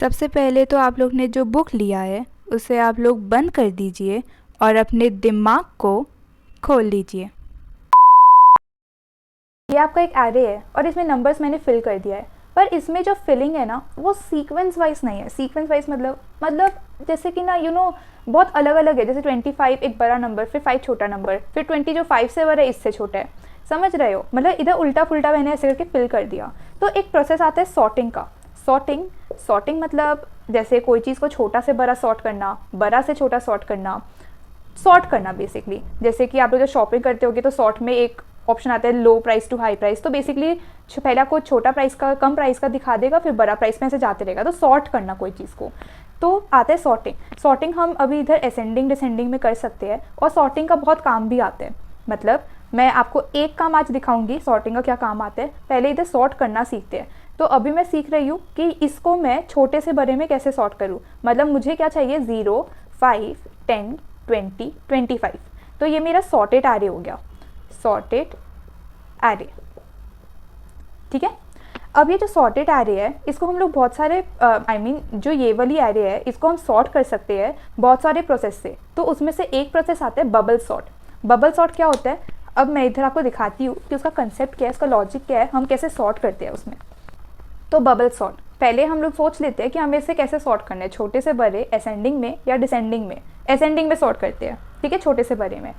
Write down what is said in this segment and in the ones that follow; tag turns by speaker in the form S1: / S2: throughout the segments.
S1: सबसे पहले तो आप लोग ने जो बुक लिया है उसे आप लोग बंद कर दीजिए और अपने दिमाग को खोल लीजिए। ये आपका एक एरे है और इसमें नंबर्स मैंने फिल कर दिया है, पर इसमें जो फिलिंग है ना वो सीक्वेंस वाइज नहीं है। सीक्वेंस वाइज मतलब जैसे कि ना बहुत अलग अलग है। जैसे 25 एक बड़ा नंबर, फिर 5 छोटा नंबर, फिर 20 जो 5 से बड़ा है इससे छोटा है। समझ रहे हो? मतलब इधर उल्टा पुल्टा मैंने ऐसे करके फिल कर दिया। तो एक प्रोसेस आता है सॉर्टिंग का। सॉर्टिंग मतलब जैसे कोई चीज़ को छोटा से बड़ा सॉर्ट करना, बड़ा से छोटा सॉर्ट करना बेसिकली। जैसे कि आप लोग जब शॉपिंग करते होगे तो सॉर्ट में एक ऑप्शन आता है low price to high price. तो बेसिकली पहला को छोटा प्राइस का कम प्राइस का दिखा देगा, फिर बड़ा प्राइस में से जाते रहेगा। तो सॉर्ट करना कोई चीज़ को, तो आता है सॉर्टिंग हम अभी इधर असेंडिंग डिसेंडिंग में कर सकते हैं, और सॉर्टिंग का बहुत काम भी आता है। मतलब मैं आपको एक काम आज दिखाऊंगी सॉर्टिंग का क्या काम आता है। पहले इधर सॉर्ट करना सीखते हैं। तो अभी मैं सीख रही हूँ कि इसको मैं छोटे से बड़े में कैसे सॉर्ट करूँ। मतलब मुझे क्या चाहिए, 0, 5, 10, 20, 25। तो ये मेरा सॉर्टेड एरे हो गया, सॉर्टेड एरे। ठीक है। अब ये जो सॉर्टेड एरे है इसको हम लोग बहुत सारे जो ये वाली एरे है इसको हम सॉर्ट कर सकते हैं बहुत सारे प्रोसेस से। तो उसमें से एक प्रोसेस आता है बबल सॉर्ट। बबल सॉर्ट क्या होता है, अब मैं इधर आपको दिखाती हूँ कि उसका कंसेप्ट क्या है, उसका लॉजिक क्या है, हम कैसे सॉर्ट करते हैं उसमें। तो बबल सॉर्ट पहले हम लोग सोच लेते हैं कि हमें इसे कैसे सॉर्ट करना है, छोटे से बड़े, असेंडिंग में या डिसेंडिंग में। असेंडिंग में सॉर्ट करते हैं, ठीक है, छोटे से बड़े में।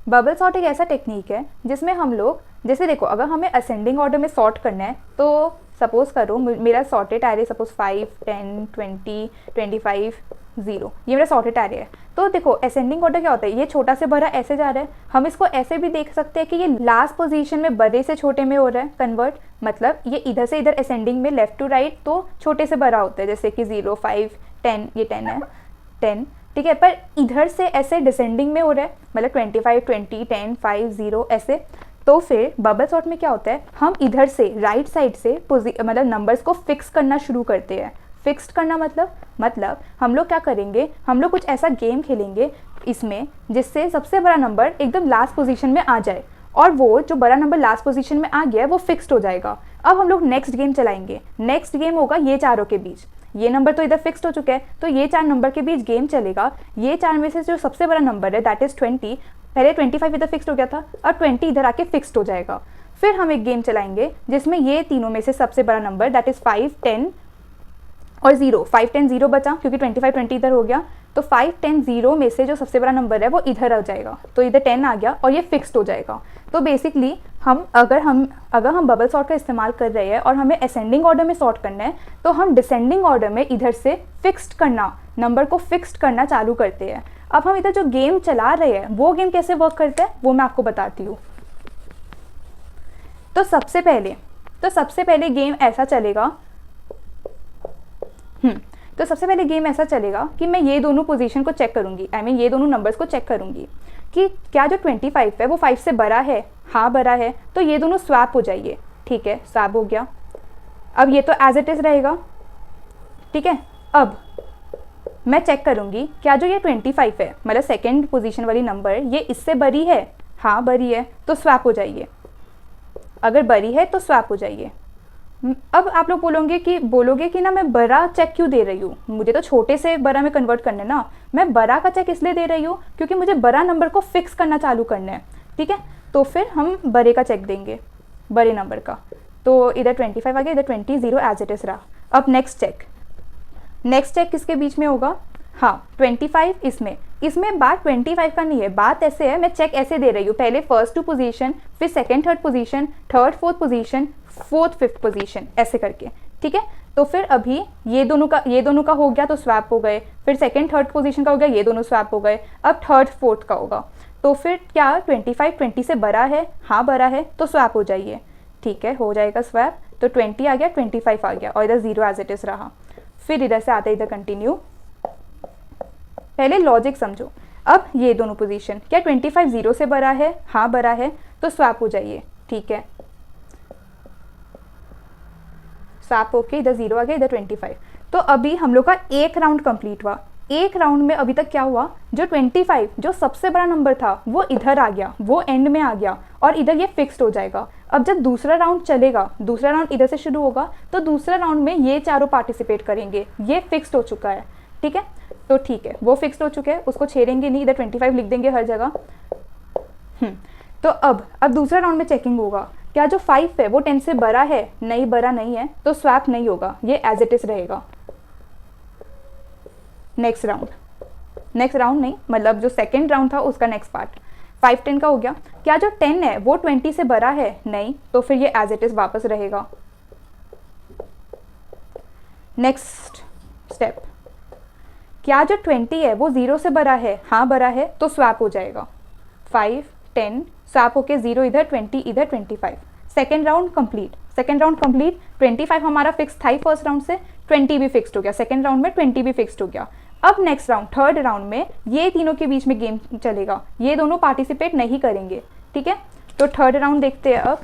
S1: बबल सॉर्ट एक ऐसा टेक्निक है जिसमें हम लोग, जैसे देखो अगर हमें असेंडिंग ऑर्डर में सॉर्ट करना है तो सपोज करो मेरा सॉर्टेड एरे सपोज 5, 10, 20, 25, 0, ये मेरा सॉर्टेड एरे है। तो देखो असेंडिंग ऑर्डर क्या होता है, ये छोटा से बड़ा ऐसे जा रहा है। हम इसको ऐसे भी देख सकते हैं कि ये लास्ट पोजीशन में बड़े से छोटे में हो रहा है कन्वर्ट। मतलब ये इधर से इधर असेंडिंग में लेफ्ट टू राइट तो छोटे से बड़ा होता है, जैसे कि 0, 5, 10, ये 10 है, 10, ठीक है। पर इधर से ऐसे डिसेंडिंग में हो रहा है, मतलब 25, 20, 10, 5, 0 ऐसे। तो फिर बबल सॉर्ट में क्या होता है, हम इधर से राइट साइड से मतलब नंबर्स को फिक्स करना शुरू करते हैं। फिक्स्ड करना मतलब हम लोग क्या करेंगे, हम लोग कुछ ऐसा गेम खेलेंगे इसमें जिससे सबसे बड़ा नंबर एकदम लास्ट पोजीशन में आ जाए, और वो जो बड़ा नंबर लास्ट पोजीशन में आ गया है वो फिक्स्ड हो जाएगा। अब हम लोग नेक्स्ट गेम चलाएंगे। नेक्स्ट गेम होगा ये चारों के बीच। ये नंबर तो इधर फिक्स्ड हो चुका है, तो ये 4 नंबर के बीच गेम चलेगा। ये 4 में से जो सबसे बड़ा नंबर है दैट इज़ 20, पहले 25 इधर फिक्स्ड हो गया था और 20 इधर आके फिक्स्ड हो जाएगा। फिर हम एक गेम चलाएंगे जिसमें ये तीनों में से सबसे बड़ा नंबर दैट इज़ 5, 10 और 0, 5, 10, 0 बचा क्योंकि 25, 20 इधर हो गया। तो 5, 10, 0 में से जो सबसे बड़ा नंबर है वो इधर आ जाएगा, तो इधर 10 आ गया और ये फिक्स्ड हो जाएगा। तो बेसिकली अगर हम बबल सॉर्ट का इस्तेमाल कर रहे हैं और हमें असेंडिंग ऑर्डर में सॉर्ट करना है, तो हम डिसेंडिंग ऑर्डर में इधर से फिक्स्ड करना, नंबर को फिक्स्ड करना चालू करते हैं। अब हम इधर जो गेम चला रहे हैं वो गेम कैसे वर्क करता है वो मैं आपको बताती हूँ। तो सबसे पहले गेम ऐसा चलेगा कि मैं ये दोनों पोजीशन को चेक करूंगी, ये दोनों नंबर्स को चेक करूंगी कि क्या जो 25 है वो 5 से बड़ा है। हाँ बड़ा है, तो ये दोनों स्वैप हो जाइए। ठीक है, स्वैप हो गया। अब ये तो एज इट इज़ रहेगा, ठीक है। अब मैं चेक करूंगी क्या जो ये 25 है, मतलब सेकेंड पोजीशन वाली नंबर, ये इससे बड़ी है। हाँ बड़ी है, तो स्वैप हो जाइए। अगर बड़ी है तो स्वैप हो जाइए। अब आप लोग बोलोगे कि ना मैं बड़ा चेक क्यों दे रही हूँ, मुझे तो छोटे से बड़ा में कन्वर्ट करना है ना। मैं बड़ा का चेक इसलिए दे रही हूँ क्योंकि मुझे बड़ा नंबर को फिक्स करना चालू करना है, ठीक है। तो फिर हम बड़े का चेक देंगे, बड़े नंबर का। तो इधर 25 आ गया, इधर 20, 0 एज इट इज़ रहा। अब नेक्स्ट चेक किसके बीच में होगा, हाँ 25 इसमें बात 25 का नहीं है, बात ऐसे है, मैं चेक ऐसे दे रही हूँ, पहले फर्स्ट 2 पोजीशन, फिर second 3rd position, third 4th position, 4th 5th position, ऐसे करके, ठीक है। तो फिर अभी ये दोनों का हो गया तो स्वैप हो गए, फिर सेकंड 3rd पोजीशन का हो गया, ये दोनों स्वैप हो गए। अब थर्ड 4th का होगा, तो फिर क्या 25 20 से बड़ा है, हाँ बड़ा है, तो स्वैप हो जाइए। ठीक है, हो जाएगा स्वैप। तो 20 आ गया, 25 आ गया और इधर 0 एज इट इज़ रहा। फिर इधर से आता है इधर कंटिन्यू। पहले लॉजिक समझो। अब ये दोनों पोजीशन, क्या 25 0 से बड़ा है, हाँ बड़ा है, तो स्वैप हो जाइए। ठीक है, स्वैप होके इधर 0 आ गया, इधर 25। तो अभी हम लोग का एक राउंड कंप्लीट हुआ। एक राउंड में अभी तक क्या हुआ, जो 25 जो सबसे बड़ा नंबर था वो इधर आ गया, वो एंड में आ गया और इधर ये फिक्स्ड हो जाएगा। अब जब दूसरा राउंड चलेगा, दूसरा राउंड इधर से शुरू होगा, तो दूसरा राउंड में ये चारों पार्टिसिपेट करेंगे। ये फिक्स्ड हो चुका है, ठीक है। तो ठीक है, वो फिक्स्ड हो चुके हैं, उसको छेड़ेंगे नहीं, इधर 25 लिख देंगे हर जगह। तो अब दूसरा राउंड में चेकिंग होगा, क्या जो 5 है वो 10 से बड़ा है? नहीं, बड़ा नहीं है, तो स्वैप नहीं होगा, ये एज इट इज रहेगा। नेक्स्ट राउंड नहीं, मतलब जो सेकेंड राउंड था उसका नेक्स्ट पार्ट 5 10 का हो गया। क्या जो 10 है वो 20 से बड़ा है? नहीं, तो फिर ये एज इट इज वापस रहेगा। नेक्स्ट स्टेप, क्या जो 20 है वो 0 से बड़ा है? हाँ बड़ा है, तो स्वैप हो जाएगा। 5 10 स्वैप होके 0 इधर, 20 इधर, 25। Second round complete. 25 हमारा फिक्स था ही फर्स्ट राउंड से, 20 भी फिक्स्ड हो गया। सेकेंड राउंड में 20 भी फिक्स्ड हो गया। अब नेक्स्ट राउंड, थर्ड राउंड में ये तीनों के बीच में गेम चलेगा, ये दोनों पार्टिसिपेट नहीं करेंगे, ठीक है। तो थर्ड राउंड देखते हैं अब।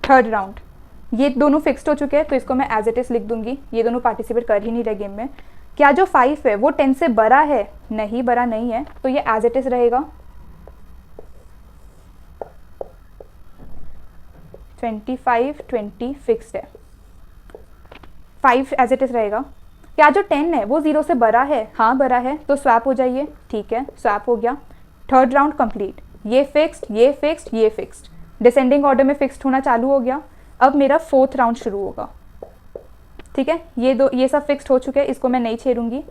S1: थर्ड राउंड, ये दोनों फिक्स्ड हो चुके हैं, तो इसको मैं एज इट इज लिख दूंगी, ये दोनों पार्टिसिपेट कर ही नहीं रहे गेम में। क्या जो 5 है वो 10 से बड़ा है? नहीं, बड़ा नहीं है, तो ये एज इट इज रहेगा। 25 20 फिक्स्ड है, 5 एज इट इज रहेगा। क्या जो 10 है वो 0 से बड़ा है? हाँ बड़ा है, तो स्वैप हो जाइए, ठीक है, स्वैप हो गया। थर्ड राउंड कंप्लीट, ये फिक्स्ड, ये फिक्स्ड, ये फिक्स्ड, डिसेंडिंग ऑर्डर में फिक्स्ड होना चालू हो गया। अब मेरा फोर्थ राउंड शुरू होगा, ठीक है। ये सब फिक्स्ड हो चुके हैं, इसको मैं नहीं छेड़ूंगी।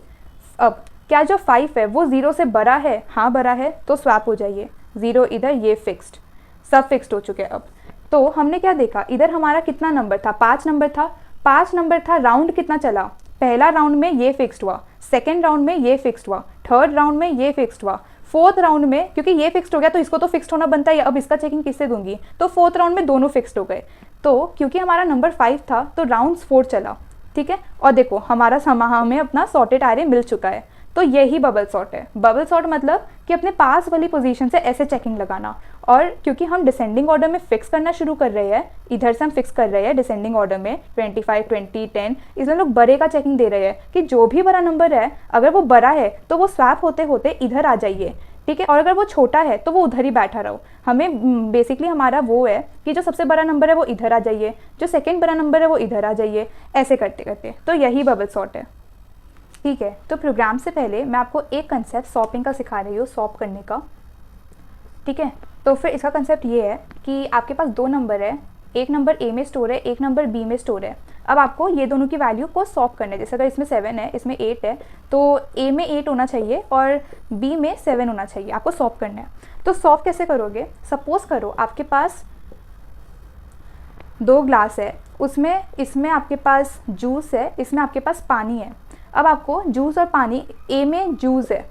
S1: अब क्या जो 5 है वो 0 से बड़ा है? हाँ बड़ा है, तो स्वैप हो जाइए, 0 इधर, ये फिक्स्ड, सब फिक्स्ड हो चुके हैं। अब तो हमने क्या देखा, इधर हमारा कितना नंबर था? 5 नंबर था। 5 नंबर था, राउंड कितना चला? पहला राउंड में ये फिक्स्ड हुआ, सेकेंड राउंड में ये फिक्स्ड हुआ, थर्ड राउंड में ये फिक्स्ड हुआ, फोर्थ राउंड में क्योंकि ये फिक्स्ड हो गया तो इसको तो फिक्स्ड होना बनता है। अब इसका चेकिंग किससे दूंगी? तो फोर्थ राउंड में दोनों फिक्स्ड हो गए। तो क्योंकि हमारा नंबर 5 था तो राउंड 4 चला, ठीक है। और देखो हमें अपना सॉर्टेड एरे मिल चुका है। तो यही बबल सॉर्ट है। बबल सॉर्ट मतलब कि अपने पास वाली पोजीशन से ऐसे चेकिंग लगाना। और क्योंकि हम डिसेंडिंग ऑर्डर में फिक्स करना शुरू कर रहे हैं, इधर से हम फिक्स कर रहे हैं डिसेंडिंग ऑर्डर में 25 20 10, इसलिए लोग बड़े का चेकिंग दे रहे हैं कि जो भी बड़ा नंबर है अगर वो बड़ा है तो वो स्वैप होते होते इधर आ जाइए, ठीक है। और अगर वो छोटा है तो वो उधर ही बैठा रहो। हमें बेसिकली हमारा वो है कि जो सबसे बड़ा नंबर है वो इधर आ जाइए, जो सेकेंड बड़ा नंबर है वो इधर आ जाइए, ऐसे करते करते। तो यही बबल सॉर्ट है, ठीक है। तो प्रोग्राम से पहले मैं आपको एक कंसेप्ट सॉर्टिंग का सिखा रही हूँ, सॉर्ट करने का, ठीक है। तो फिर इसका कंसेप्ट ये है कि आपके पास 2 नंबर है, एक नंबर ए में स्टोर है, एक नंबर बी में स्टोर है। अब आपको ये दोनों की वैल्यू को सॉर्ट करना है। जैसे अगर इसमें 7 है, इसमें 8 है, तो ए में 8 होना चाहिए और बी में 7 होना चाहिए, आपको सॉर्ट करना है। तो सॉर्ट कैसे करोगे? सपोज करो आपके पास 2 ग्लास है, इसमें आपके पास जूस है, इसमें आपके पास पानी है। अब आपको जूस और पानी, ए में जूस है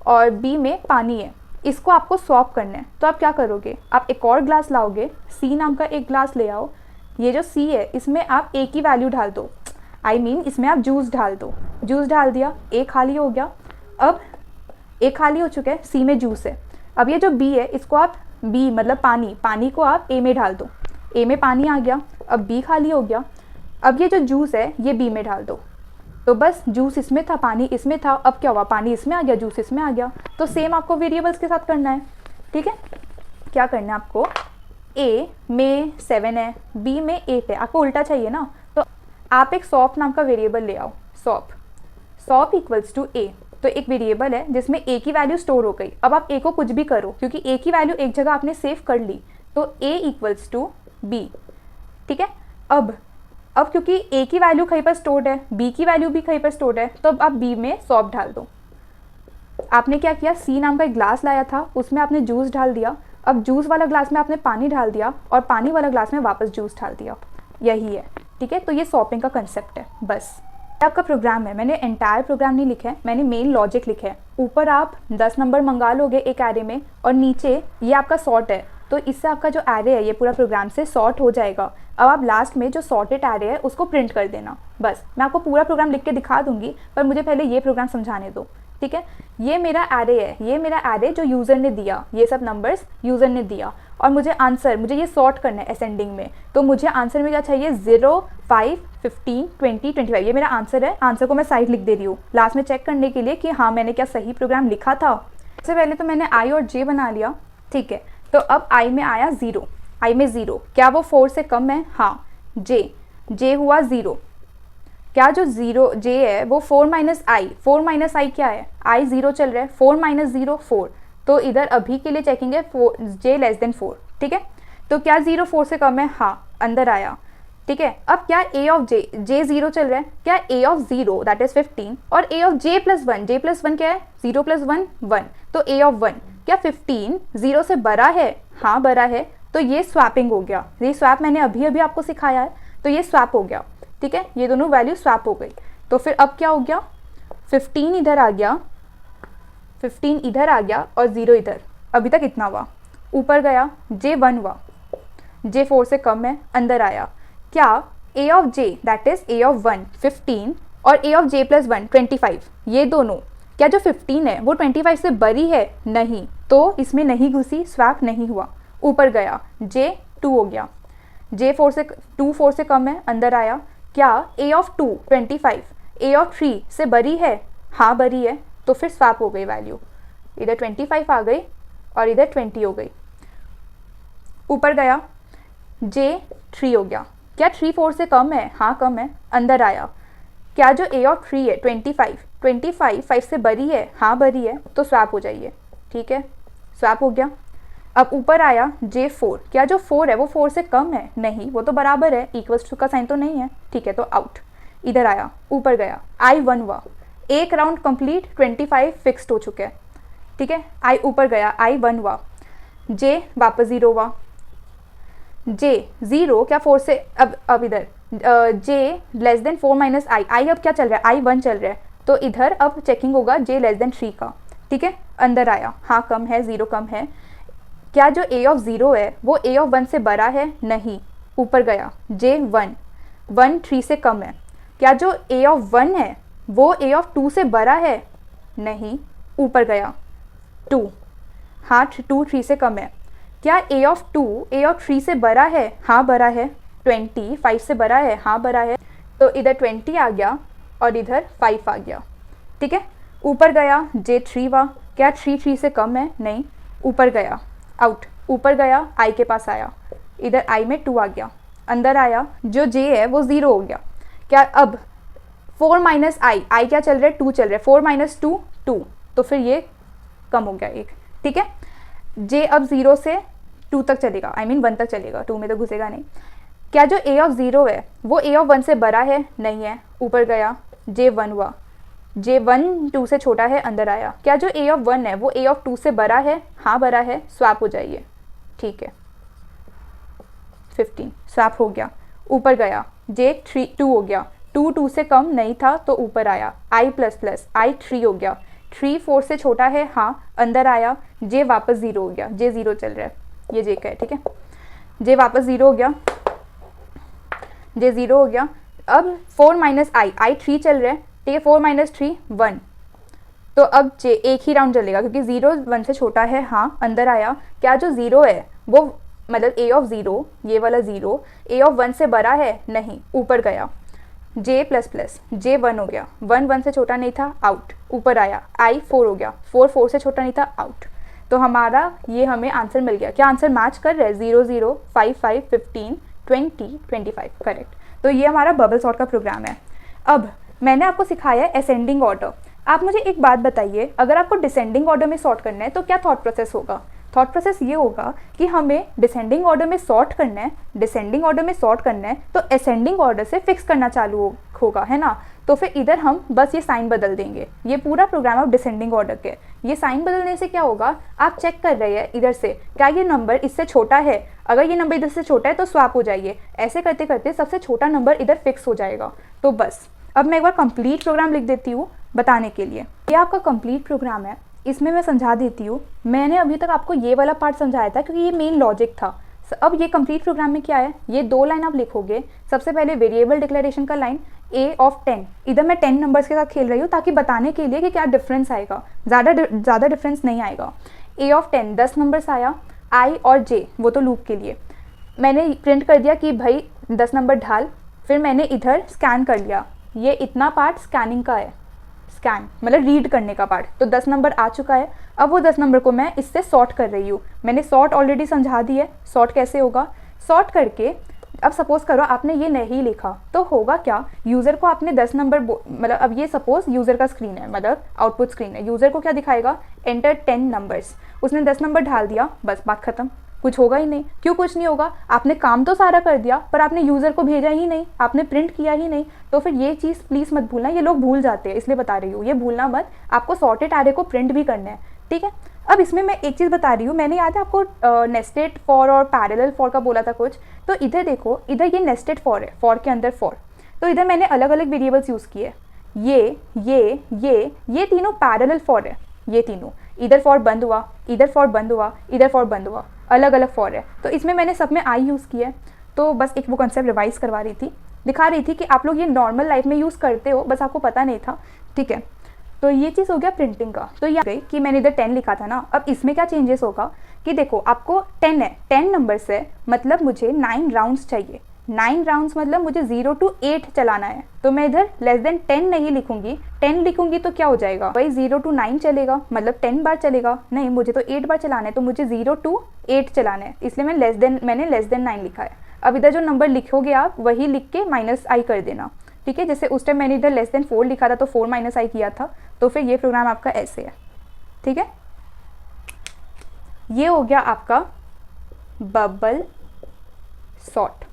S1: और बी में पानी है, इसको आपको स्वैप करना है। तो आप क्या करोगे? आप एक और ग्लास लाओगे, सी नाम का एक ग्लास ले आओ, ये जो सी है इसमें आप ए की वैल्यू डाल दो, इसमें आप जूस डाल दो। जूस डाल दिया, ए खाली हो गया। अब ए खाली हो चुका है, सी में जूस है। अब ये जो बी है इसको आप बी मतलब पानी को आप ए में डाल दो, ए में पानी आ गया। अब बी खाली हो गया। अब ये जो जूस है ये बी में डाल दो। तो बस जूस इसमें था, पानी इसमें था, अब क्या हुआ? पानी इसमें आ गया, जूस इसमें आ गया। तो सेम आपको वेरिएबल्स के साथ करना है, ठीक है। क्या करना है आपको? ए में 7 है, बी में 8 है, आपको उल्टा चाहिए ना। तो आप एक सॉप नाम का वेरिएबल ले आओ, सॉप इक्वल्स टू ए। तो एक वेरिएबल है जिसमें ए की वैल्यू स्टोर हो गई। अब आप ए को कुछ भी करो, क्योंकि ए की वैल्यू एक जगह आपने सेव कर ली, तो ए इक्वल्स टू बी, ठीक है। अब क्योंकि ए की वैल्यू कहीं पर स्टोर्ड है, बी की वैल्यू भी कहीं पर स्टोर्ड है, तो अब आप बी में सॉप डाल दो। आपने क्या किया? सी नाम का एक ग्लास लाया था, उसमें आपने जूस डाल दिया। अब जूस वाला ग्लास में आपने पानी डाल दिया और पानी वाला ग्लास में वापस जूस डाल दिया। यही है, ठीक है। तो ये सॉपिंग का कंसेप्ट है, बस। आपका प्रोग्राम है, मैंने एंटायर प्रोग्राम नहीं लिखा है, मैंने मेन लॉजिक लिखा है। ऊपर आप 10 नंबर मंगा लोगे एक एरे में, और नीचे ये आपका सॉर्ट है, तो इससे आपका जो एरे है ये पूरा प्रोग्राम से सॉर्ट हो जाएगा। अब आप लास्ट में जो सॉर्टेड एरे है उसको प्रिंट कर देना, बस। मैं आपको पूरा प्रोग्राम लिख के दिखा दूंगी, पर मुझे पहले ये प्रोग्राम समझाने दो, ठीक है। ठीक है। ये मेरा एरे है, ये मेरा एरे जो यूज़र ने दिया, ये सब नंबर्स यूज़र ने दिया, और मुझे आंसर, मुझे ये सॉर्ट करना है असेंडिंग में, तो मुझे आंसर में क्या चाहिए, 0, 5, 15, 20, 25। ये मेरा आंसर है। आंसर को मैं साइड लिख दे रही हूँ लास्ट में चेक करने के लिए कि हाँ मैंने क्या सही प्रोग्राम लिखा था। सबसे पहले तो मैंने आई और जे बना लिया, ठीक है। तो अब आई में आया 0, आई में 0, क्या वो 4 से कम है, हाँ। जे हुआ 0, क्या जो 0 जे है वो 4 माइनस आई, 4 माइनस आई क्या है, आई 0 चल रहा है, 4 माइनस 0 4, तो इधर अभी के लिए चेकिंग है जे लेस देन 4, ठीक है। तो क्या 0 4 से कम है, हाँ, अंदर आया, ठीक है। अब क्या ए ऑफ जे 0 चल रहा है, क्या ए ऑफ 0 दैट इज 15 और ए ऑफ जे प्लस 1 क्या है, 0 प्लस 1 1, तो ए ऑफ 1 क्या 15 0 से बड़ा है, हाँ बड़ा है, तो ये स्वैपिंग हो गया। ये स्वैप मैंने अभी अभी आपको सिखाया है, तो ये स्वैप हो गया, ठीक है। ये दोनों वैल्यू स्वैप हो गई। तो फिर अब क्या हो गया, 15 इधर आ गया, 15 इधर आ गया और 0 इधर, अभी तक इतना हुआ। ऊपर गया, जे 1 हुआ, जे 4 से कम है, अंदर आया, क्या A of J that is A of 1 15 और ए ऑफ जे प्लस 1 25, ये दोनों, क्या जो 15 है वो 25 से बड़ी है, नहीं, तो इसमें नहीं घुसी, स्वैप नहीं हुआ। ऊपर गया, जे 2 हो गया, जे 4 से 4 से कम है, अंदर आया, क्या ए ऑफ 2 25 ए ऑफ 3 से बड़ी है, हाँ बड़ी है, तो फिर स्वैप हो गई वैल्यू, इधर 25 आ गई और इधर 20 हो गई। ऊपर गया, जे 3 हो गया, क्या 3 4 से कम है, हाँ कम है, अंदर आया, क्या जो ए ऑफ 3 है 25 5 से बड़ी है, हाँ बड़ी है, तो स्वैप हो जाइए, ठीक है, स्वैप हो गया। अब ऊपर आया जे 4, क्या जो 4 है वो 4 से कम है, नहीं, वो तो बराबर है, इक्वल्स टू का साइन तो नहीं है, ठीक है, तो आउट। इधर आया, ऊपर गया, आई 1 हुआ, एक राउंड कंप्लीट, 25 फिक्स्ड हो चुके हैं, ठीक है। आई ऊपर गया, आई 1 हुआ, जे वापस 0 हुआ, जे 0 क्या 4 से, अब इधर जे लेस देन 4 माइनस आई अब क्या चल रहा है, आई 1 चल रहा है, तो इधर अब चेकिंग होगा जे लेस देन 3 का, ठीक है। अंदर आया, हाँ कम है, 0 कम है, क्या जो ए ऑफ 0 है वो ए ऑफ 1 से बड़ा है, नहीं। ऊपर गया, जे 1 3 से कम है, क्या जो ए ऑफ 1 है वो ए ऑफ 2 से बड़ा है, नहीं। ऊपर गया, 2, हाँ 2 3 से कम है, क्या ए ऑफ 2 ए ऑफ 3 से बड़ा है, हाँ बड़ा है। 20 5 से बड़ा है, हाँ बड़ा है, तो इधर 20 आ गया और इधर 5 आ गया, ठीक है। ऊपर गया, जे 3 हुआ, क्या 3 3 से कम है, नहीं। ऊपर गया, आउट। ऊपर गया, आई के पास आया, इधर आई में 2 आ गया, अंदर आया, जो जे है वो 0 हो गया, क्या अब 4 माइनस आई क्या चल रहा है, 2 चल रहा है, 4 माइनस 2 2, तो फिर ये कम हो गया एक, ठीक है। जे अब 0 से 2 तक चलेगा, आई मीन 1 तक चलेगा, 2 में तो घुसेगा नहीं। क्या जो ए ऑफ 0 है वो ए ऑफ 1 से बड़ा है, नहीं है। ऊपर गया, जे 1 हुआ, जे 1 2 से छोटा है, अंदर आया, क्या जो ए ऑफ 1 है वो ए ऑफ 2 से बड़ा है, हाँ बड़ा है, स्वैप हो जाइए, ठीक है। 15 स्वैप हो गया। ऊपर गया, जे 2 हो गया, 2 2 से कम नहीं था, तो ऊपर आया, आई प्लस प्लस, आई 3 हो गया, 3 4 से छोटा है, हाँ, अंदर आया, जे वापस 0 हो गया, जे 0 चल रहा है, ये जे का है, ठीक है। जे वापस 0 हो गया, जे 0 हो गया। अब 4 माइनस आई 3 चल रहा है, ठीक है, 4 माइनस 3 1, तो अब जे एक ही राउंड चलेगा क्योंकि 0 1 से छोटा है, हाँ, अंदर आया, क्या जो 0 है वो मतलब ए ऑफ 0, ये वाला 0 ए ऑफ 1 से बड़ा है, नहीं। ऊपर गया, जे प्लस प्लस, जे 1 हो गया, 1 1 से छोटा नहीं था, आउट। ऊपर आया, आई 4 हो गया, 4 4 से छोटा नहीं था, आउट। तो हमारा ये हमें आंसर मिल गया। क्या आंसर मैच कर रहा है, 0 0 5 5 15 20 25, करेक्ट। तो ये हमारा बबल सॉर्ट का प्रोग्राम है। अब मैंने आपको सिखाया है असेंडिंग ऑर्डर। आप मुझे एक बात बताइए, अगर आपको डिसेंडिंग ऑर्डर में सॉर्ट करना है तो क्या थॉट प्रोसेस होगा। थॉट प्रोसेस ये होगा कि हमें डिसेंडिंग ऑर्डर में सॉर्ट करना है, डिसेंडिंग ऑर्डर में सॉर्ट करना है तो असेंडिंग ऑर्डर से फिक्स करना चालू होगा, है ना। तो फिर इधर हम बस ये साइन बदल देंगे। ये पूरा प्रोग्राम ऑफ डिसेंडिंग ऑर्डर के, ये साइन बदलने से क्या होगा, आप चेक कर रहे हैं इधर से क्या ये नंबर इससे छोटा है, अगर ये नंबर इधर से छोटा है तो स्वैप हो जाइए। ऐसे करते करते सबसे छोटा नंबर इधर फिक्स हो जाएगा। तो बस अब मैं एक बार कंप्लीट प्रोग्राम लिख देती हूँ बताने के लिए। ये आपका कंप्लीट प्रोग्राम है, इसमें मैं समझा देती हूँ। मैंने अभी तक आपको ये वाला पार्ट समझाया था क्योंकि ये मेन लॉजिक था। अब ये कंप्लीट प्रोग्राम में क्या है, ये 2 लाइन आप लिखोगे। सबसे पहले वेरिएबल डिक्लेरेशन का लाइन a ऑफ 10, इधर मैं 10 नंबर्स के साथ खेल रही हूँ ताकि बताने के लिए कि क्या डिफरेंस आएगा, ज़्यादा डिफरेंस नहीं आएगा। a ऑफ 10 10 नंबर्स आया, i और j वो तो लूप के लिए मैंने प्रिंट कर दिया कि भाई 10 नंबर ढाल। फिर मैंने इधर स्कैन कर लिया, ये इतना पार्ट स्कैनिंग का है, स्कैन मतलब रीड करने का पार्ट, तो 10 नंबर आ चुका है। अब वो 10 नंबर को मैं इससे सॉर्ट कर रही हूँ। मैंने सॉर्ट ऑलरेडी समझा दी है, सॉर्ट कैसे होगा। सॉर्ट करके अब सपोज करो आपने ये नहीं लिखा तो होगा क्या, यूज़र को आपने 10 नंबर मतलब अब ये सपोज यूज़र का स्क्रीन है, मतलब आउटपुट स्क्रीन है, यूज़र को क्या दिखाएगा, एंटर 10 नंबर्स। उसने 10 नंबर ढाल दिया, बस बात खत्म, कुछ होगा ही नहीं। क्यों कुछ नहीं होगा, आपने काम तो सारा कर दिया पर आपने यूज़र को भेजा ही नहीं, आपने प्रिंट किया ही नहीं। तो फिर ये चीज़ प्लीज़ मत भूलना, ये लोग भूल जाते हैं इसलिए बता रही हूँ, ये भूलना मत, आपको सॉर्टेड एरे को प्रिंट भी करना है, ठीक है। अब इसमें मैं एक चीज़ बता रही हूँ, मैंने याद है आपको नेस्टेड फॉर और पैरेलल फॉर का बोला था कुछ, तो इधर देखो, इधर ये नेस्टेड फॉर है, फॉर के अंदर फॉर, तो इधर मैंने अलग अलग वेरिएबल्स यूज़ किए, ये तीनों पैरेलल फॉर है, ये तीनों, इधर फॉर बंद हुआ, इधर फॉर बंद हुआ, इधर फॉर बंद हुआ, अलग अलग फॉर है। तो इसमें मैंने सब में आई यूज़ किया है, तो बस एक वो कंसेप्ट रिवाइज करवा रही थी, दिखा रही थी कि आप लोग ये नॉर्मल लाइफ में यूज़ करते हो, बस आपको पता नहीं था, ठीक है। तो ये चीज़ हो गया प्रिंटिंग का। तो ये गई कि मैंने इधर 10 लिखा था ना, अब इसमें क्या चेंजेस होगा कि देखो आपको 10 है, 10 नंबर से मतलब मुझे 9 राउंड्स चाहिए, 9 राउंड्स मतलब मुझे 0 to 8 चलाना है। तो मैं इधर लेस देन 10 नहीं लिखूंगी, 10 लिखूंगी तो क्या हो जाएगा भाई, 0 to 9 चलेगा, मतलब 10 बार चलेगा, नहीं मुझे तो 8 बार चलाना है, तो मुझे 0 to 8 चलाना है, इसलिए मैंने लेस देन 9 लिखा है। अब इधर जो नंबर लिखोगे आप वही लिख के माइनस आई कर देना, ठीक है। जैसे उस टाइम मैंने इधर लेस देन 4 लिखा था तो 4 माइनस आई किया था, तो फिर ये प्रोग्राम आपका ऐसे है, ठीक है। ये हो गया आपका बबल सॉर्ट।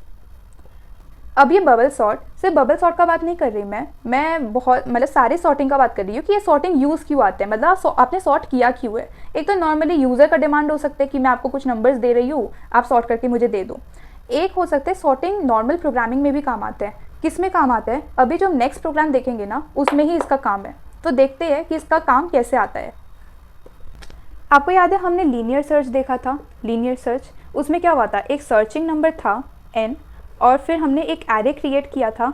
S1: अब ये बबल सॉर्ट, सिर्फ बबल सॉर्ट का बात नहीं कर रही मैं बहुत मतलब सारे सॉर्टिंग का बात कर रही हूँ कि ये सॉर्टिंग यूज़ क्यों आते हैं, मतलब आपने सॉर्ट किया क्यों है। एक तो नॉर्मली यूज़र का डिमांड हो सकता है कि मैं आपको कुछ नंबर्स दे रही हूँ, आप सॉर्ट करके मुझे दे दो। एक हो सकता है सॉर्टिंग नॉर्मल प्रोग्रामिंग में भी काम आता है। किस में काम आता है, अभी जो हम नेक्स्ट प्रोग्राम देखेंगे ना उसमें ही इसका काम है, तो देखते हैं कि इसका काम कैसे आता है। आपको याद है हमने लीनियर सर्च देखा था, लीनियर सर्च, उसमें क्या हुआ था, एक सर्चिंग नंबर था n और फिर हमने एक एरे क्रिएट किया था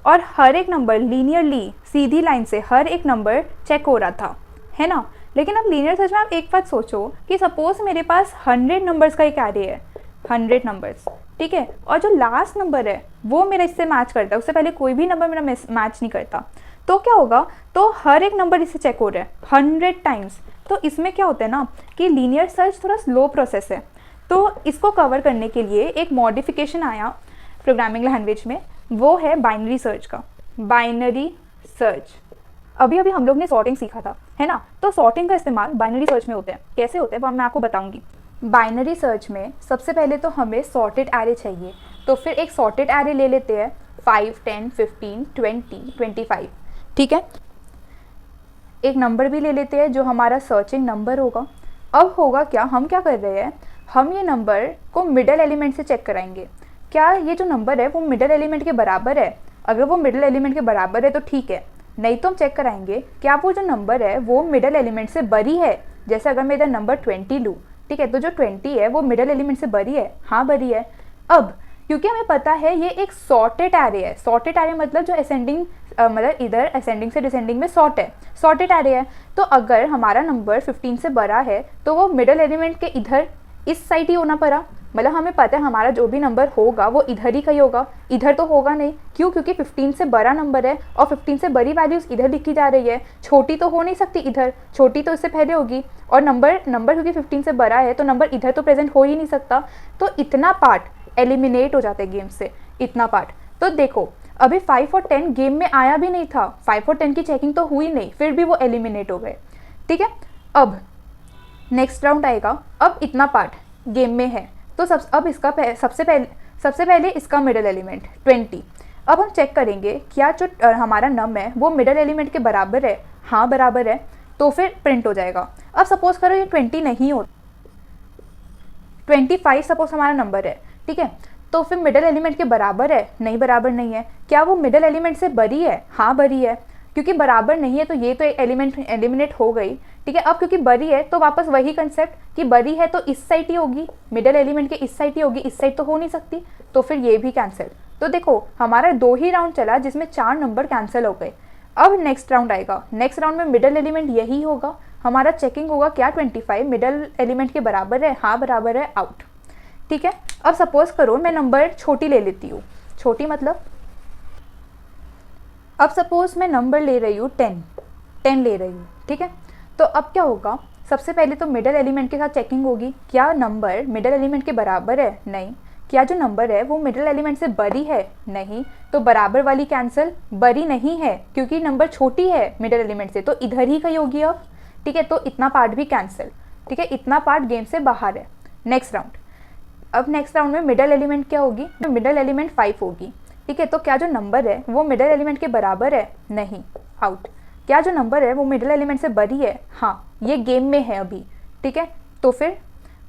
S1: और हर एक नंबर लीनियरली सीधी लाइन से हर एक नंबर चेक हो रहा था, है ना। लेकिन अब लीनियर सर्च में आप एक बात सोचो कि सपोज मेरे पास 100 नंबर्स का एक एरे है, 100 नंबर्स, ठीक है, और जो लास्ट नंबर है वो मेरा इससे मैच करता है, उससे पहले कोई भी नंबर मेरा मैच नहीं करता, तो क्या होगा, तो हर एक नंबर इससे चेक हो रहा है 100 टाइम्स। तो इसमें क्या होता है ना कि लीनियर सर्च थोड़ा स्लो प्रोसेस है, तो इसको कवर करने के लिए एक मॉडिफिकेशन आया प्रोग्रामिंग लैंग्वेज में, वो है बाइनरी सर्च का, बाइनरी सर्च। अभी हम लोग ने सॉर्टिंग सीखा था, है ना, तो सॉर्टिंग का इस्तेमाल बाइनरी सर्च में होता है। कैसे होते हैं वो मैं आपको बताऊंगी। बाइनरी सर्च में सबसे पहले तो हमें सॉर्टेड एरे चाहिए, तो फिर एक सॉर्टेड एरे ले लेते हैं 5, 10, 15, 20, 25, ठीक है। एक नंबर भी ले लेते हैं जो हमारा सर्चिंग नंबर होगा। अब होगा क्या, हम क्या कर रहे हैं, हम ये नंबर को मिडल एलिमेंट से चेक कराएंगे, क्या ये जो नंबर है वो मिडल एलिमेंट के बराबर है। अगर वो मिडल एलिमेंट के बराबर है तो ठीक है, नहीं तो हम चेक कराएंगे क्या वो जो नंबर है वो मिडल एलिमेंट से बड़ी है। जैसे अगर मैं इधर नंबर 20 लूँ, ठीक है, तो जो 20 है वो मिडल एलिमेंट से बड़ी है, हाँ बड़ी है। अब क्योंकि हमें पता है ये एक सॉर्टेड एरे है, सॉर्टेड एरे मतलब जो असेंडिंग मतलब इधर असेंडिंग से डिसेंडिंग में सॉर्ट है, सॉर्टेड एरे है, तो अगर हमारा नंबर 15 से बड़ा है तो वो मिडल एलिमेंट के इधर इस साइड ही होना पड़ा। मतलब हमें पता है हमारा जो भी नंबर होगा वो इधर ही कहीं होगा, इधर तो होगा नहीं। क्यों, क्योंकि 15 से बड़ा नंबर है और 15 से बड़ी वैल्यूज़ इधर लिखी जा रही है, छोटी तो हो नहीं सकती इधर, छोटी तो इससे पहले होगी, और नंबर क्योंकि 15 से बड़ा है तो नंबर इधर तो प्रेजेंट हो ही नहीं सकता। तो इतना पार्ट एलिमिनेट हो जाता है गेम से, इतना पार्ट। तो देखो अभी 5 और 10 गेम में आया भी नहीं था, 5 और 10 की चेकिंग तो हुई नहीं, फिर भी वो एलिमिनेट हो गए, ठीक है। अब नेक्स्ट राउंड आएगा, अब इतना पार्ट गेम में है, तो अब इसका सबसे पहले इसका मिडल एलिमेंट 20। अब हम चेक करेंगे क्या जो हमारा नम है वो मिडल एलिमेंट के बराबर है, हाँ बराबर है, तो फिर प्रिंट हो जाएगा। अब सपोज करो ये 20 नहीं हो, 25 सपोज हमारा नंबर है, ठीक है, तो फिर मिडल एलिमेंट के बराबर है, नहीं बराबर नहीं है। क्या वो मिडल एलिमेंट से बड़ी है, हाँ बड़ी है, क्योंकि बराबर नहीं है तो ये तो एलिमेंट एलिमिनेट हो गई, ठीक है। अब क्योंकि बरी है तो वापस वही कंसेप्ट कि बरी है तो इस साइड ही होगी, मिडल एलिमेंट के इस साइड ही होगी, इस साइड तो हो नहीं सकती, तो फिर ये भी कैंसिल। तो देखो हमारा 2 ही राउंड चला जिसमें 4 नंबर कैंसिल हो गए। अब नेक्स्ट राउंड आएगा, नेक्स्ट राउंड में मिडल एलिमेंट यही होगा, हमारा चेकिंग होगा क्या 25 मिडल एलिमेंट के बराबर है, हाँ बराबर है, आउट। ठीक है। अब सपोज करो मैं नंबर छोटी ले लेती हूँ, छोटी मतलब अब सपोज मैं नंबर ले रही हूँ 10 ले रही हूँ। ठीक है। तो अब क्या होगा, सबसे पहले तो मिडल एलिमेंट के साथ चेकिंग होगी, क्या नंबर मिडल एलिमेंट के बराबर है, नहीं। क्या जो नंबर है वो मिडल एलिमेंट से बड़ी है, नहीं। तो बराबर वाली कैंसिल, बड़ी नहीं है क्योंकि नंबर छोटी है मिडल एलिमेंट से, तो इधर ही कहीं होगी अब। ठीक है। तो इतना पार्ट भी कैंसिल। ठीक है, इतना पार्ट गेम से बाहर है। नेक्स्ट राउंड, अब नेक्स्ट राउंड में मिडल एलिमेंट क्या होगी, मिडल एलिमेंट 5 होगी। ठीक है। तो क्या जो नंबर है वो मिडल एलिमेंट के बराबर है, नहीं, आउट। क्या जो नंबर है वो मिडल एलिमेंट से बड़ी है, हाँ, ये गेम में है अभी। ठीक है। तो फिर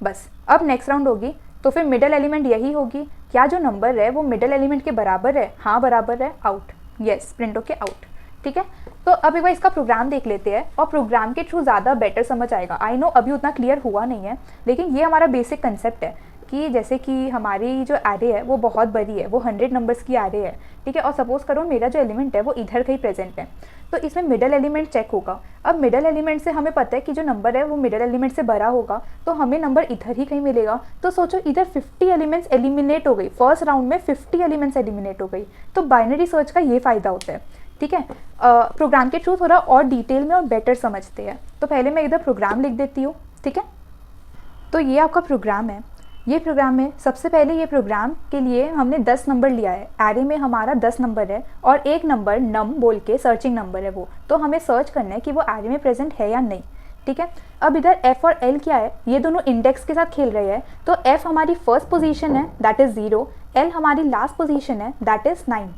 S1: बस अब नेक्स्ट राउंड होगी, तो फिर मिडल एलिमेंट यही होगी, क्या जो नंबर है वो मिडल एलिमेंट के बराबर है, हाँ बराबर है, आउट। यस, प्रिंट होके आउट। ठीक है। तो अब एक बार इसका प्रोग्राम देख लेते हैं और प्रोग्राम के थ्रू ज़्यादा बेटर समझ आएगा। आई नो अभी उतना क्लियर हुआ नहीं है, लेकिन ये हमारा बेसिक कंसेप्ट है कि जैसे कि हमारी जो एरे है वो बहुत बड़ी है, वो 100 नंबर्स की एरे है। ठीक है। और सपोज करो मेरा जो एलिमेंट है वो इधर कहीं प्रेजेंट है, तो इसमें मिडल एलिमेंट चेक होगा। अब मिडल एलिमेंट से हमें पता है कि जो नंबर है वो मिडल एलिमेंट से बड़ा होगा, तो हमें नंबर इधर ही कहीं मिलेगा। तो सोचो इधर 50 एलिमेंट्स एलिमिनेट हो गई, फर्स्ट राउंड में 50 एलिमेंट्स एलिमिनेट हो गई। तो बाइनरी सर्च का ये फ़ायदा होता है। ठीक है। प्रोग्राम के थ्रू थोड़ा और डिटेल में और बेटर समझते हैं। तो पहले मैं इधर प्रोग्राम लिख देती हूँ। ठीक है। तो ये आपका प्रोग्राम है, ये प्रोग्राम है। सबसे पहले ये प्रोग्राम के लिए हमने 10 नंबर लिया है, एरे में हमारा 10 नंबर है और एक नंबर नम बोल के सर्चिंग नंबर है वो, तो हमें सर्च करना है कि वो एरे में प्रेजेंट है या नहीं। ठीक है। अब इधर एफ और एल क्या है, ये दोनों इंडेक्स के साथ खेल रहे हैं। तो एफ हमारी फर्स्ट पोजीशन है, दैट इज़ 0, एल हमारी लास्ट पोजीशन है, दैट इज़ 9।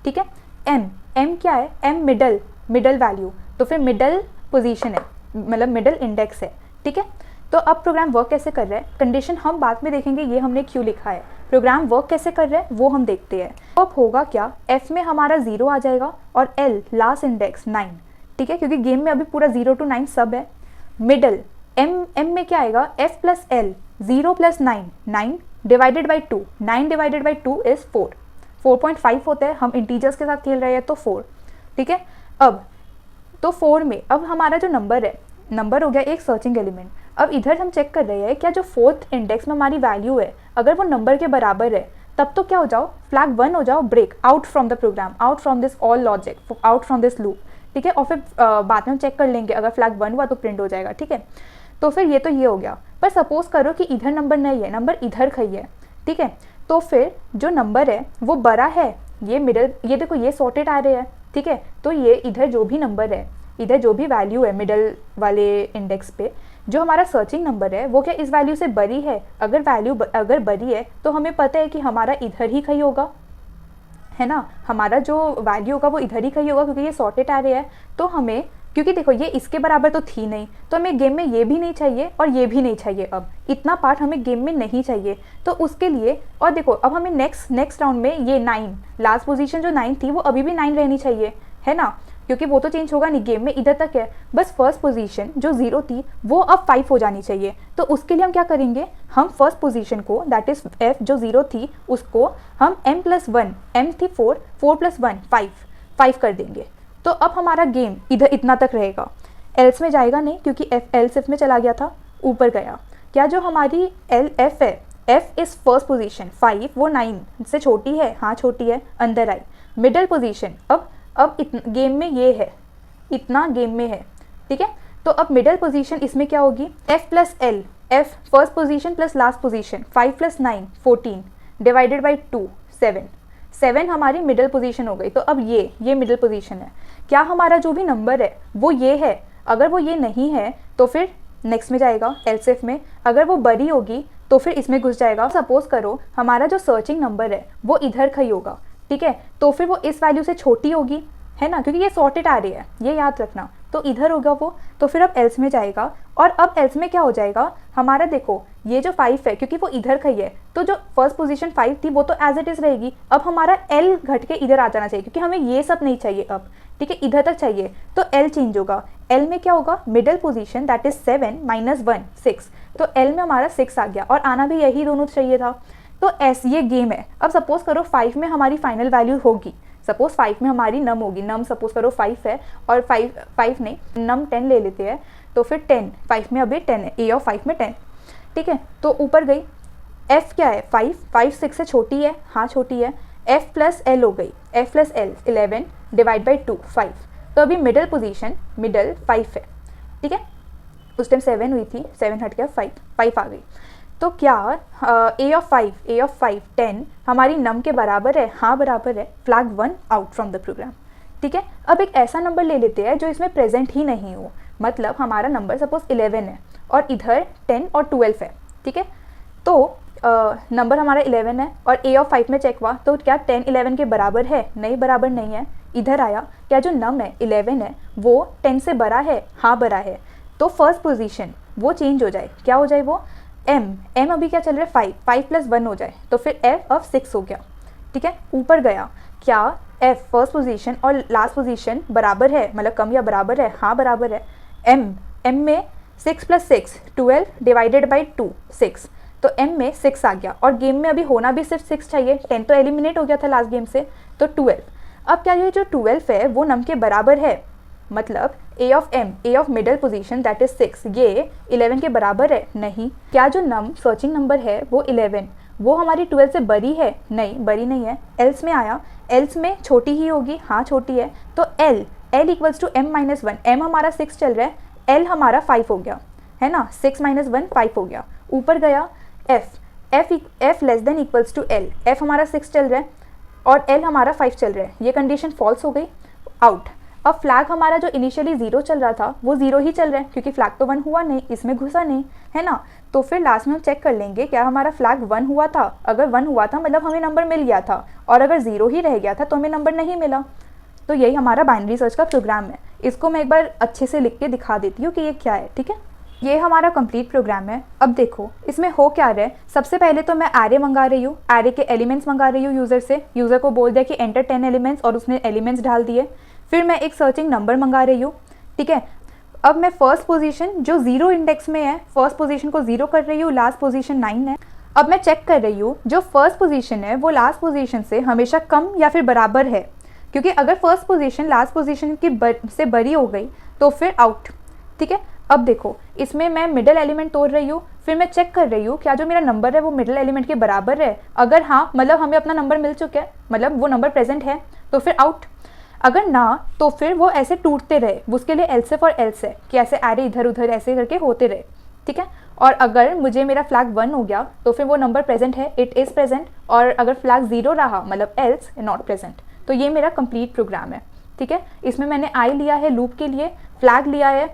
S1: ठीक है। एम क्या है, एम मिडल वैल्यू, तो फिर मिडल पोजीशन है, मतलब मिडल इंडेक्स है। ठीक है। तो अब प्रोग्राम वर्क कैसे कर रहा है, कंडीशन हम बाद में देखेंगे, ये हमने क्यों लिखा है। प्रोग्राम वर्क कैसे कर रहा है वो हम देखते हैं। अब होगा क्या, एफ में हमारा 0 आ जाएगा और एल लास्ट इंडेक्स 9। ठीक है, क्योंकि गेम में अभी पूरा 0 to 9 सब है। मिडल एम में क्या आएगा, F plus L, 0 + 9, 9 divided by 2, 9 divided by 2 is 4, 4.5 होता है, हम इंटीजर्स के साथ खेल रहे हैं तो 4। ठीक है। अब तो 4 में अब हमारा जो नंबर है, नंबर हो गया एक सर्चिंग एलिमेंट। अब इधर हम चेक कर रहे हैं क्या जो 4th इंडेक्स में हमारी वैल्यू है अगर वो नंबर के बराबर है, तब तो क्या हो जाओ, फ्लैग 1 हो जाओ, break out from the program, out from this all logic, out from this loop. ठीक है। और फिर बाद में हम चेक कर लेंगे, अगर फ्लैग 1 हुआ तो प्रिंट हो जाएगा। ठीक है। तो फिर ये तो ये हो गया। पर सपोज करो कि इधर नंबर नहीं है, नंबर इधर कहीं है। ठीक है। तो फिर जो नंबर है वो बड़ा है, ये मिडल, ये देखो ये सॉर्टेड आ रहे हैं। ठीक है। तो ये इधर जो भी नंबर है, इधर जो भी वैल्यू है मिडल वाले इंडेक्स पे, जो हमारा सर्चिंग नंबर है वो क्या इस वैल्यू से बड़ी है। अगर वैल्यू अगर बड़ी है तो हमें पता है कि हमारा इधर ही कहीं होगा, है ना, हमारा जो वैल्यू होगा वो इधर ही कहीं होगा, क्योंकि ये सॉर्टेड आ रहे हैं। तो हमें, क्योंकि देखो ये इसके बराबर तो थी नहीं, तो हमें गेम में ये भी नहीं चाहिए और ये भी नहीं चाहिए। अब इतना पार्ट हमें गेम में नहीं चाहिए, तो उसके लिए, और देखो अब हमें नेक्स्ट राउंड में ये 9, लास्ट पोजीशन जो 9 थी वो अभी भी 9 रहनी चाहिए, है ना, क्योंकि वो तो चेंज होगा नहीं, गेम में इधर तक है। बस फर्स्ट पोजीशन जो 0 थी वो अब 5 हो जानी चाहिए। तो उसके लिए हम क्या करेंगे, हम फर्स्ट पोजीशन को, दैट इज एफ जो 0 थी, उसको हम m + 1, m थी 4, 4 + 1 5 कर देंगे। तो अब हमारा गेम इधर इतना तक रहेगा, एल्स में जाएगा नहीं, क्योंकि एफ एल्स इफ में चला गया था, ऊपर गया। क्या जो हमारी एफ है, एफ इज़ फर्स्ट पोजीशन 5, वो 9 से छोटी है, हाँ छोटी है, अंदर आई। मिडल पोजीशन अब गेम में ये है, इतना गेम में है। ठीक है। तो अब मिडल पोजीशन इसमें क्या होगी, F plus L, F first position plus last position, 5 + 9 14 divided by 2 7 हमारी मिडल पोजीशन हो गई। तो अब ये मिडल पोजीशन है। क्या हमारा जो भी नंबर है वो ये है, अगर वो ये नहीं है तो फिर नेक्स्ट में जाएगा एल्सिफ में, अगर वो बड़ी होगी तो फिर इसमें घुस जाएगा। सपोज करो हमारा जो सर्चिंग नंबर है वो इधर कहीं होगा। ठीक है। तो फिर वो इस वैल्यू से छोटी होगी, है ना, क्योंकि ये सॉर्टेड आ रही है, ये याद रखना। तो इधर होगा वो, तो फिर अब एल्स में जाएगा। और अब एल्स में क्या हो जाएगा हमारा, देखो ये जो 5 है क्योंकि वो इधर का ही है, तो जो फर्स्ट पोजीशन 5 थी वो तो एज इट इज़ रहेगी। अब हमारा एल घट के इधर आ जाना चाहिए क्योंकि हमें ये सब नहीं चाहिए अब, ठीक है, इधर तक चाहिए, तो एल चेंज होगा। एल में क्या होगा, मिडल पोजीशन दैट इज 7 - 1 6, तो एल में हमारा 6 आ गया और आना भी यही दोनों चाहिए था। तो ऐसे ये गेम है। अब सपोज करो 5 में हमारी फाइनल वैल्यू होगी, सपोज 5 में हमारी नम होगी, नम सपोज करो 5 है और 5 नहीं नम 10 ले लेते हैं, तो फिर 10, 5 में अभी 10 है, ए ऑफ 5 में 10, ठीक है, तो ऊपर गई। एफ क्या है 5 6 से छोटी है, हाँ छोटी है, एफ प्लस एल हो गई, F plus L 11 divide by 2 5, तो अभी मिडल पोजीशन मिडल 5 है, ठीक है, उस टाइम 7 हुई थी, 7 हट गया 5 आ गई। तो क्या ए ऑफ 5 10 हमारी नम के बराबर है, हाँ बराबर है, flag 1 out from the program, ठीक है। अब एक ऐसा नंबर ले लेते हैं जो इसमें प्रेजेंट ही नहीं हो, मतलब हमारा नंबर सपोज 11 है और इधर 10 और 12 है, ठीक है, तो नंबर हमारा 11 है और ए ऑफ 5 में चेक हुआ तो क्या 10 11 के बराबर है, नहीं बराबर नहीं है, इधर आया, क्या जो नम है 11 है वो 10 से बड़ा है, हाँ बड़ा है, तो फर्स्ट पोजीशन वो चेंज हो जाए, क्या हो जाए वो एम अभी क्या चल रहा है 5 + 1 हो जाए, तो फिर एफ ऑफ 6 हो गया, ठीक है। ऊपर गया, क्या एफ फर्स्ट पोजीशन और लास्ट पोजीशन बराबर है, मतलब कम या बराबर है, हाँ बराबर है। एम में 6 + 6 12 डिवाइडेड बाई 2 6, तो एम में 6 आ गया और गेम में अभी होना भी सिर्फ 6 चाहिए, 10 तो एलिमिनेट हो गया था लास्ट गेम से, तो 12। अब क्या ये जो 12 है वो नम के बराबर है, मतलब A of middle position that is 6 ये 11 के बराबर है, नहीं। क्या जो नम सर्चिंग नंबर है वो 11 वो हमारी 12 से बड़ी है, नहीं बड़ी नहीं है। एल्स में आया, एल्स में छोटी ही होगी, हाँ छोटी है, तो L equals to m - 1, m हमारा 6 चल रहा है, l हमारा 5 हो गया, है ना, 6 - 1 5 हो गया। ऊपर गया f less than equals to l, f हमारा 6 चल रहा है और l हमारा 5 चल रहा है, ये कंडीशन फॉल्स हो गई, आउट। अब फ्लैग हमारा जो इनिशियली 0 चल रहा था वो 0 ही चल रहा है क्योंकि फ्लैग तो 1 हुआ नहीं, इसमें घुसा नहीं, है ना, तो फिर लास्ट में हम चेक कर लेंगे क्या हमारा फ्लैग 1 हुआ था, अगर 1 हुआ था मतलब हमें नंबर मिल गया था, और अगर 0 ही रह गया था तो हमें नंबर नहीं मिला। तो यही हमारा बाइनरी सर्च का प्रोग्राम है। इसको मैं एक बार अच्छे से लिख के दिखा देती हूँ कि ये क्या है, ठीक है। ये हमारा कंप्लीट प्रोग्राम है। अब देखो इसमें हो क्या रहा है, सबसे पहले तो मैं एरे मंगा रही हूँ, एरे के एलिमेंट्स मंगा रही हूँ यूज़र से, यूज़र को बोल दिया कि एंटर 10 एलिमेंट्स और उसने एलिमेंट्स डाल दिए। फिर मैं एक सर्चिंग नंबर मंगा रही हूँ, ठीक है। अब मैं फर्स्ट पोजीशन जो 0 इंडेक्स में है, फर्स्ट पोजीशन को 0 कर रही हूँ, लास्ट पोजीशन 9 है। अब मैं चेक कर रही हूँ जो फर्स्ट पोजीशन है वो लास्ट पोजीशन से हमेशा कम या फिर बराबर है, क्योंकि अगर फर्स्ट पोजीशन लास्ट पोजीशन की से बड़ी हो गई तो फिर आउट, ठीक है। अब देखो इसमें मैं मिडल एलिमेंट तोड़ रही हूँ, फिर मैं चेक कर रही हूँ क्या जो मेरा नंबर है वो मिडल एलिमेंट के बराबर है, अगर हाँ मतलब हमें अपना नंबर मिल चुका है, मतलब वो नंबर प्रेजेंट है, तो फिर आउट। अगर ना तो फिर वो ऐसे टूटते रहे, उसके लिए एल्स और एल्स है कि ऐसे एरे इधर उधर ऐसे करके होते रहे, ठीक है। और अगर मुझे मेरा फ्लैग 1 हो गया तो फिर वो नंबर प्रेजेंट है, इट इज़ प्रेजेंट, और अगर फ्लैग 0 रहा मतलब एल्स नॉट प्रेजेंट। तो ये मेरा कंप्लीट प्रोग्राम है, ठीक है। इसमें मैंने आई लिया है लूप के लिए, फ्लैग लिया है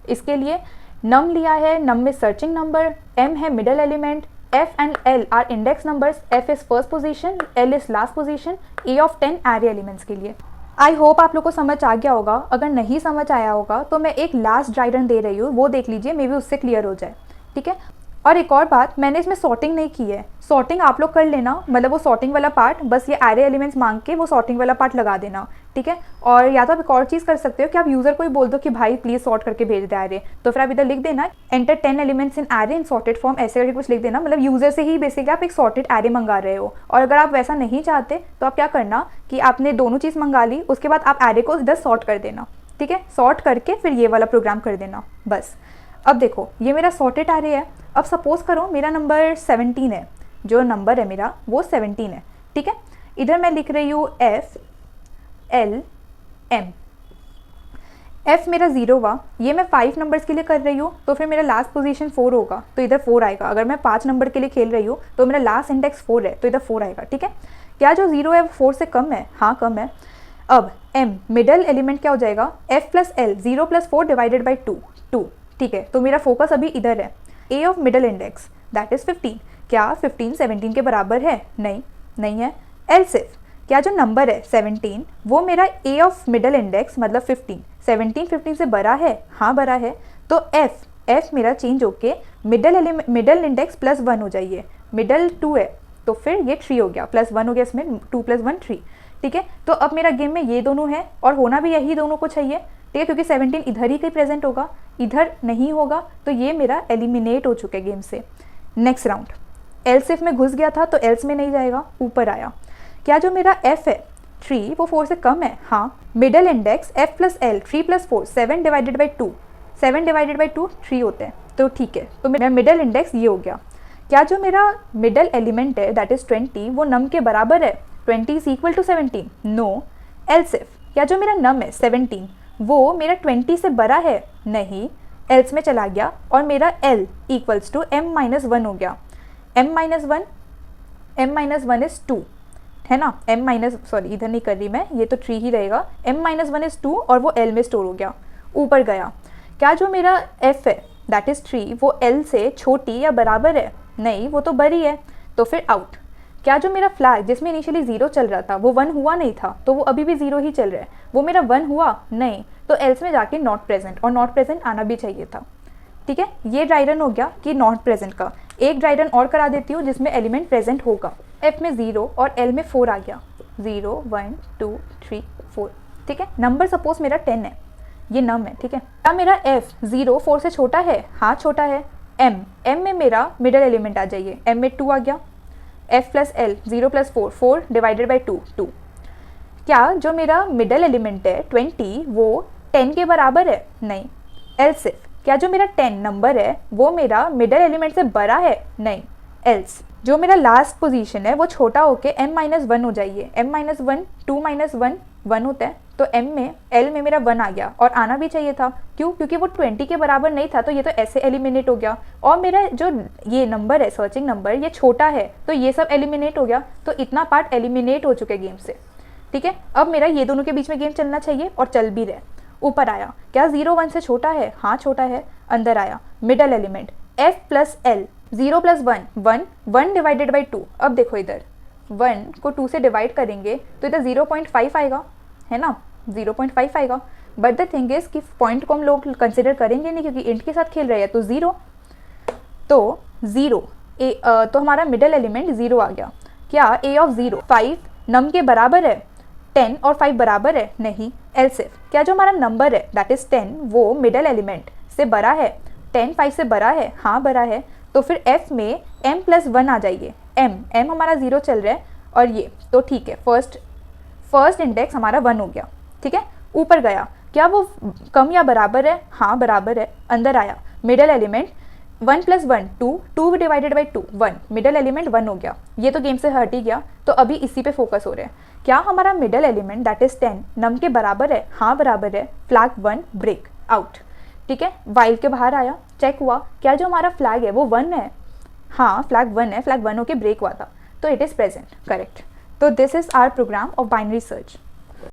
S1: इसके लिए, नम लिया है, नम में सर्चिंग नंबर, एम है middle element, F and L R index numbers, F is first position, L is last position, A of 10 array elements के लिए। आई होप आप लोग को समझ आ गया होगा। अगर नहीं समझ आया होगा तो मैं एक लास्ट ड्राई रन दे रही हूँ, वो देख लीजिए, मे बी उससे क्लियर हो जाए, ठीक है। और एक और बात, मैंने इसमें सॉर्टिंग नहीं की है, सॉर्टिंग आप लोग कर लेना, मतलब वो सॉर्टिंग वाला पार्ट बस ये एरे एलिमेंट्स मांग के वो सॉर्टिंग वाला पार्ट लगा देना, ठीक है। और या तो आप एक और चीज़ कर सकते हो कि आप यूज़र को ही बोल दो कि भाई प्लीज़ सॉर्ट करके भेज दे एरे, तो फिर आप इधर लिख देना enter 10 elements in array in sorted form, ऐसे करके कुछ लिख देना, मतलब यूज़र से ही बेसिकली आप एक सॉर्टेड एरे मंगा रहे हो। और अगर आप वैसा नहीं चाहते तो आप क्या करना कि आपने दोनों चीज़ मंगा ली, उसके बाद आप एरे को इधर सॉर्ट कर देना, ठीक है, सॉर्ट करके फिर ये वाला प्रोग्राम कर देना बस। अब देखो ये मेरा सॉर्टेड एरे है। अब सपोज करो मेरा नंबर 17 है, जो नंबर है मेरा वो 17 है, ठीक है। इधर मैं लिख रही हूँ एफ एल एम, एफ मेरा 0 हुआ, ये मैं 5 नंबर्स के लिए कर रही हूँ, तो फिर मेरा लास्ट पोजीशन 4 होगा, तो इधर 4 आएगा। अगर मैं 5 नंबर के लिए खेल रही हूँ तो मेरा लास्ट इंडेक्स 4 है, तो इधर 4 आएगा, ठीक है। क्या जो 0 है वो 4 से कम है, हाँ कम है। अब एम मिडल एलिमेंट क्या हो जाएगा, F plus L, 0 + 4 divided by 2, ठीक है। तो मेरा फोकस अभी इधर है, A of middle index that is 15, क्या 15 17 के बराबर है, नहीं है। एल सिर्फ क्या जो नंबर है 17 वो मेरा ए ऑफ मिडल इंडेक्स मतलब 15 से बड़ा है, हाँ बड़ा है, तो एफ मेरा चेंज होके मिडल इंडेक्स +1 हो जाइए, मिडल 2 है तो फिर ये 3 हो गया, +1 हो गया, इसमें 2 + 1 3। ठीक है, तो अब मेरा गेम में ये दोनों है और होना भी यही दोनों को चाहिए। ठीक है, क्योंकि 17 इधर ही कहीं प्रेजेंट होगा, इधर नहीं होगा, तो ये मेरा एलिमिनेट हो चुका है गेम से। नेक्स्ट राउंड, एल्स इफ में घुस गया था तो एल्स में नहीं जाएगा, ऊपर आया। क्या जो मेरा एफ है 3 वो 4 से कम है, हाँ, मिडल इंडेक्स f + l 3 + 4 7 / 2, 7 / 2 3 होते हैं, तो ठीक है, तो मेरा मिडल इंडेक्स ये हो गया। क्या जो मेरा मिडल एलिमेंट है दैट इज़ 20 वो नम के बराबर है, 20 is equal to 17, no. Else if, क्या जो मेरा नम है 17 वो मेरा 20 से बड़ा है, नहीं, एल्स में चला गया और मेरा l इक्वल्स टू m - 1 हो गया। m - 1 इज़ 2 है ना, इधर नहीं कर रही मैं, ये तो 3 ही रहेगा, m - 1 इज़ 2 और वो l में स्टोर हो गया, ऊपर गया। क्या जो मेरा f है दैट इज़ 3 वो l से छोटी या बराबर है, नहीं, वो तो बड़ी है, तो फिर आउट। क्या जो मेरा फ्लैग जिसमें इनिशियली 0 चल रहा था वो 1 हुआ नहीं था, तो वो अभी भी 0 ही चल रहा है, वो मेरा 1 हुआ नहीं, तो एल्स में जाके नॉट प्रेजेंट, और नॉट प्रेजेंट आना भी चाहिए था। ठीक है, ये ड्राई रन हो गया कि नॉट प्रेजेंट का। एक ड्राई रन और करा देती हूँ जिसमें एलिमेंट प्रेजेंट होगा। एफ में 0 और एल में 4 आ गया, 0 1 2 3 4। ठीक है, नंबर सपोज मेरा 10 है, ये नम है। ठीक है, क्या मेरा एफ 0 4 से छोटा है, हाँ छोटा है। एम में मेरा मिडल एलिमेंट आ जाइए, एम में 2 आ गया, f + l 0 + 4 4 / 2 2। क्या जो मेरा मिडल एलिमेंट है 20 वो 10 के बराबर है, नहीं। एल्स इफ, क्या जो मेरा 10 नंबर है वो मेरा मिडल एलिमेंट से बड़ा है, नहीं। एल्स, जो मेरा लास्ट पोजीशन है वो छोटा होके m - 1 हो जाइए, m - 1 2 - 1 1 होता है, तो l में मेरा 1 आ गया, और आना भी चाहिए था, क्यों, क्योंकि वो 20 के बराबर नहीं था, तो ये तो ऐसे एलिमिनेट हो गया। और मेरा जो ये नंबर है सर्चिंग नंबर ये छोटा है, तो ये सब एलिमिनेट हो गया, तो इतना पार्ट एलिमिनेट हो चुके गेम से। ठीक है, अब मेरा ये दोनों के बीच में गेम चलना चाहिए, और चल भी रहे। ऊपर आया, क्या 0 1 से छोटा है, हाँ छोटा है, अंदर आया, मिडल एलिमेंट f + l 0 + 1 1 1 / 2। अब देखो इधर 1 को 2 से डिवाइड करेंगे तो इधर 0.5 आएगा, है ना, 0.5 आएगा। बट द थिंग इज कि पॉइंट को हम लोग कंसिडर करेंगे नहीं, क्योंकि इंट के साथ खेल रहे हैं, तो 0 तो हमारा मिडल एलिमेंट 0 आ गया। क्या a ऑफ 0 5 नम के बराबर है, 10 और 5 बराबर है, नहीं। एल्स इफ, क्या जो हमारा नंबर है दैट इज 10 वो मिडल एलिमेंट से बड़ा है, 10 5 से बड़ा है, हाँ बड़ा है, तो फिर f में m + 1 आ जाइए। m हमारा 0 चल रहा है, और ये तो ठीक है, फर्स्ट इंडेक्स हमारा 1 हो गया। ठीक है, ऊपर गया, क्या वो कम या बराबर है, हाँ बराबर है, अंदर आया, मिडल एलिमेंट 1 + 1 2 2 / 2 1, मिडल एलिमेंट 1 हो गया, ये तो गेम से हट ही गया, तो अभी इसी पे फोकस हो रहे हैं। क्या हमारा मिडल एलिमेंट दैट इज 10 नम के बराबर है, हाँ बराबर है, फ्लैग 1 ब्रेक आउट। ठीक है, वाइल के बाहर आया, चेक हुआ, क्या जो हमारा फ्लैग है वो 1 है, हाँ फ्लैग 1 है, फ्लैग 1 होके ब्रेक हुआ था, तो इट इज़ प्रेजेंट, करेक्ट। तो this is our program of binary search.